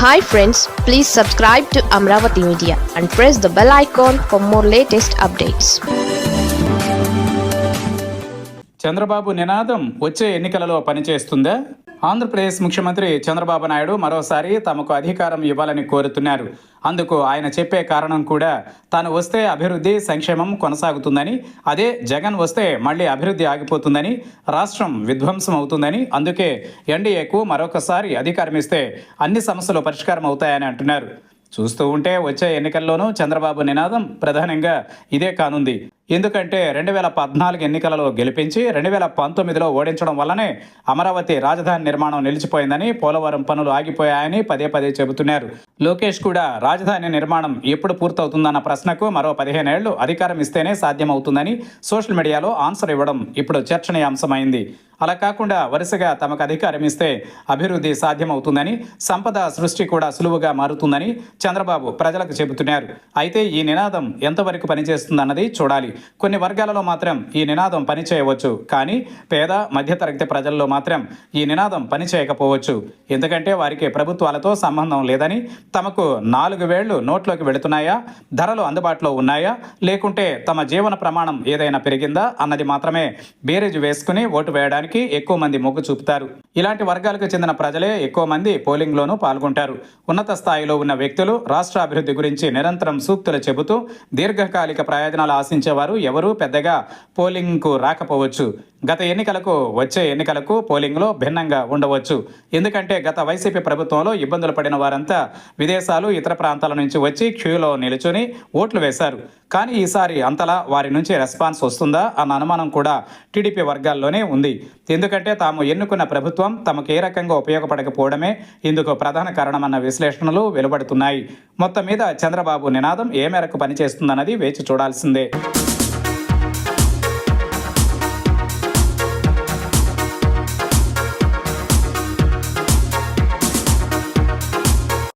Hi friends, please subscribe to Amravati Media and press the bell icon for more latest updates. Chandrababu నినాదం వచ్చే ఎన్నికలలో పనిచేస్తుందా? ఆంధ్రప్రదేశ్ ముఖ్యమంత్రి చంద్రబాబు నాయుడు మరోసారి తమకు అధికారం ఇవ్వాలని కోరుతున్నారు. అందుకు ఆయన చెప్పే కారణం కూడా తాను వస్తే అభివృద్ధి సంక్షేమం కొనసాగుతుందని, అదే జగన్ వస్తే మళ్ళీ అభివృద్ధి ఆగిపోతుందని, రాష్ట్రం విధ్వంసం అవుతుందని, అందుకే ఎన్డీఏకు మరొకసారి అధికారం ఇస్తే అన్ని సమస్యలు పరిష్కారం అవుతాయని అంటున్నారు. చూస్తూ ఉంటే వచ్చే ఎన్నికల్లోనూ చంద్రబాబు నినాదం ప్రధానంగా ఇదే కానుంది. ఎందుకంటే 2014 ఎన్నికలలో గెలిపించి 2019లో ఓడించడం వల్లనే అమరావతి రాజధాని నిర్మాణం నిలిచిపోయిందని, పోలవరం పనులు ఆగిపోయాయని పదే పదే చెబుతున్నారు. లోకేష్ కూడా రాజధాని నిర్మాణం ఎప్పుడు పూర్తవుతుందన్న ప్రశ్నకు మరో 15 ఏళ్లు అధికారం ఇస్తేనే సాధ్యమవుతుందని సోషల్ మీడియాలో ఆన్సర్ ఇవ్వడం ఇప్పుడు చర్చనీయాంశమైంది. అలా కాకుండా వరుసగా తమకు అధికారం ఇస్తే అభివృద్ధి సాధ్యమవుతుందని, సంపద సృష్టి కూడా సులువుగా మారుతుందని చంద్రబాబు ప్రజలకు చెబుతున్నారు. అయితే ఈ నినాదం ఎంతవరకు పనిచేస్తుందన్నది చూడాలి. కొన్ని వర్గాలలో మాత్రం ఈ నినాదం పనిచేయవచ్చు, కానీ పేద మధ్యతరగతి ప్రజల్లో మాత్రం ఈ నినాదం పనిచేయకపోవచ్చు. ఎందుకంటే వారికి ప్రభుత్వాలతో సంబంధం లేదని, తమకు 4 వేళ్లు నోట్లోకి వెళుతున్నాయా, ధరలు అందుబాటులో ఉన్నాయా, లేకుంటే తమ జీవన ప్రమాణం ఏదైనా పెరిగిందా అన్నది మాత్రమే బేరేజు వేసుకుని ఓటు వేయడానికి ఎక్కువ మంది మొగ్గు చూపుతారు. ఇలాంటి వర్గాలకు చెందిన ప్రజలే ఎక్కువ మంది పోలింగ్లోనూ పాల్గొంటారు. ఉన్నత స్థాయిలో ఉన్న వ్యక్తులు రాష్ట్ర అభివృద్ధి గురించి నిరంతరం సూక్తులు చెబుతూ దీర్ఘకాలిక ప్రయోజనాలు ఆశించేవారు ఎవరూ పెద్దగా పోలింగ్కు రాకపోవచ్చు. గత ఎన్నికలకు వచ్చే ఎన్నికలకు పోలింగ్లో భిన్నంగా ఉండవచ్చు. ఎందుకంటే గత వైసీపీ ప్రభుత్వంలో ఇబ్బందులు పడిన వారంతా విదేశాలు, ఇతర ప్రాంతాల నుంచి వచ్చి క్యూలో నిలుచుని ఓట్లు వేశారు. కానీ ఈసారి అంతలా వారి నుంచి రెస్పాన్స్ వస్తుందా అన్న అనుమానం కూడా టీడీపీ వర్గాల్లోనే ఉంది. ఎందుకంటే తాము ఎన్నుకున్న ప్రభుత్వం తమకు ఏ రకంగా ఉపయోగపడకపోవడమే ఇందుకు ప్రధాన కారణమన్న విశ్లేషణలు వెలువడుతున్నాయి. మొత్తం మీద చంద్రబాబు నినాదం ఏ మేరకు పనిచేస్తుందన్నది వేచి చూడాల్సిందే.